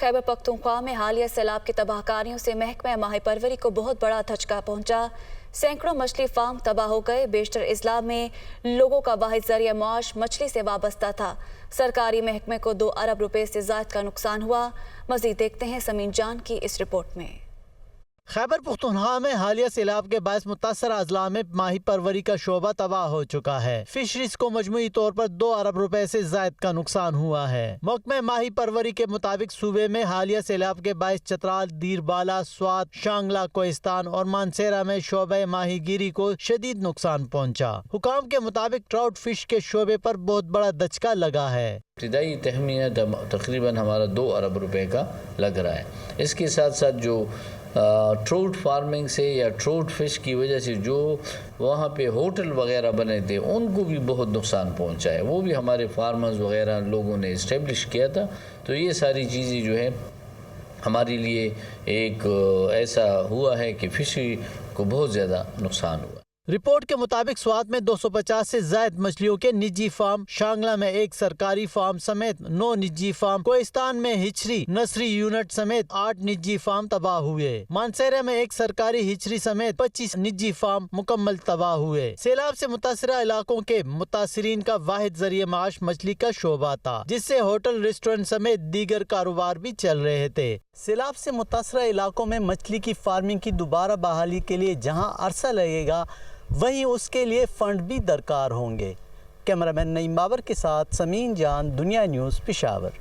खैबर पख्तूनख्वा में हालिया सैलाब की तबाहकारियों से महकमा माही परवरी को बहुत बड़ा धचका पहुंचा। सैकड़ों मछली फार्म तबाह हो गए। बेशतर अजला में लोगों का वाहिद जरिया माश मछली से वाबस्ता था। सरकारी महकमे को 2 अरब रुपए से ज़ायद का नुकसान हुआ। मजीद देखते हैं समीन जान की इस रिपोर्ट में। खैबर पख्तूनख्वा में हालिया सैलाब के बायस मुतासर अजला में माही परवरी का शोबा तबाह हो चुका है। फिशरीज को मजमूई तौर पर 2 अरब रुपए से जायद का नुकसान हुआ है। महकमा माही परवरी के मुताबिक सूबे में हालिया सैलाब के बायस चतराल, दीरबाला, स्वात, शांगला, कोहिस्तान और मानसेरा में शोबे माहीगीरी को शदीद नुकसान पहुँचा। हुकाम के मुताबिक ट्राउट फिश के शोबे पर बहुत बड़ा दचका लगा है। इब्तिदाई तखमीना तकरीबन हमारा 2 अरब रुपए का लग रहा है। इसके साथ साथ जो ट्राउट फार्मिंग से या ट्राउट फिश की वजह से जो वहाँ पे होटल वगैरह बने थे उनको भी बहुत नुकसान पहुँचा है। वो भी हमारे फार्मर्स वगैरह लोगों ने इस्टेब्लिश किया था। तो ये सारी चीज़ें जो है हमारे लिए एक ऐसा हुआ है कि फिशरी को बहुत ज़्यादा नुकसान हुआ। रिपोर्ट के मुताबिक स्वात में 250 से जायद मछलियों के निजी फार्म, शांगला में 1 सरकारी फार्म समेत 9 निजी फार्म, कोहिस्तान में हिचरी नसरी यूनिट समेत 8 निजी फार्म तबाह हुए। मानसेरा में 1 सरकारी हिचरी समेत 25 निजी फार्म मुकम्मल तबाह हुए। सैलाब से मुतासरा इलाकों के मुतासरीन का वाहिद जरिए माश मछली का शोबा था, जिससे होटल, रेस्टोरेंट समेत दीगर कारोबार भी चल रहे थे। सैलाब से मुतासरा इलाकों में मछली की फार्मिंग की दोबारा बहाली के लिए जहाँ अरसा लगेगा, वहीं उसके लिए फंड भी दरकार होंगे। कैमरामैन नईम बाबर के साथ समीन जान, दुनिया न्यूज़, पेशावर।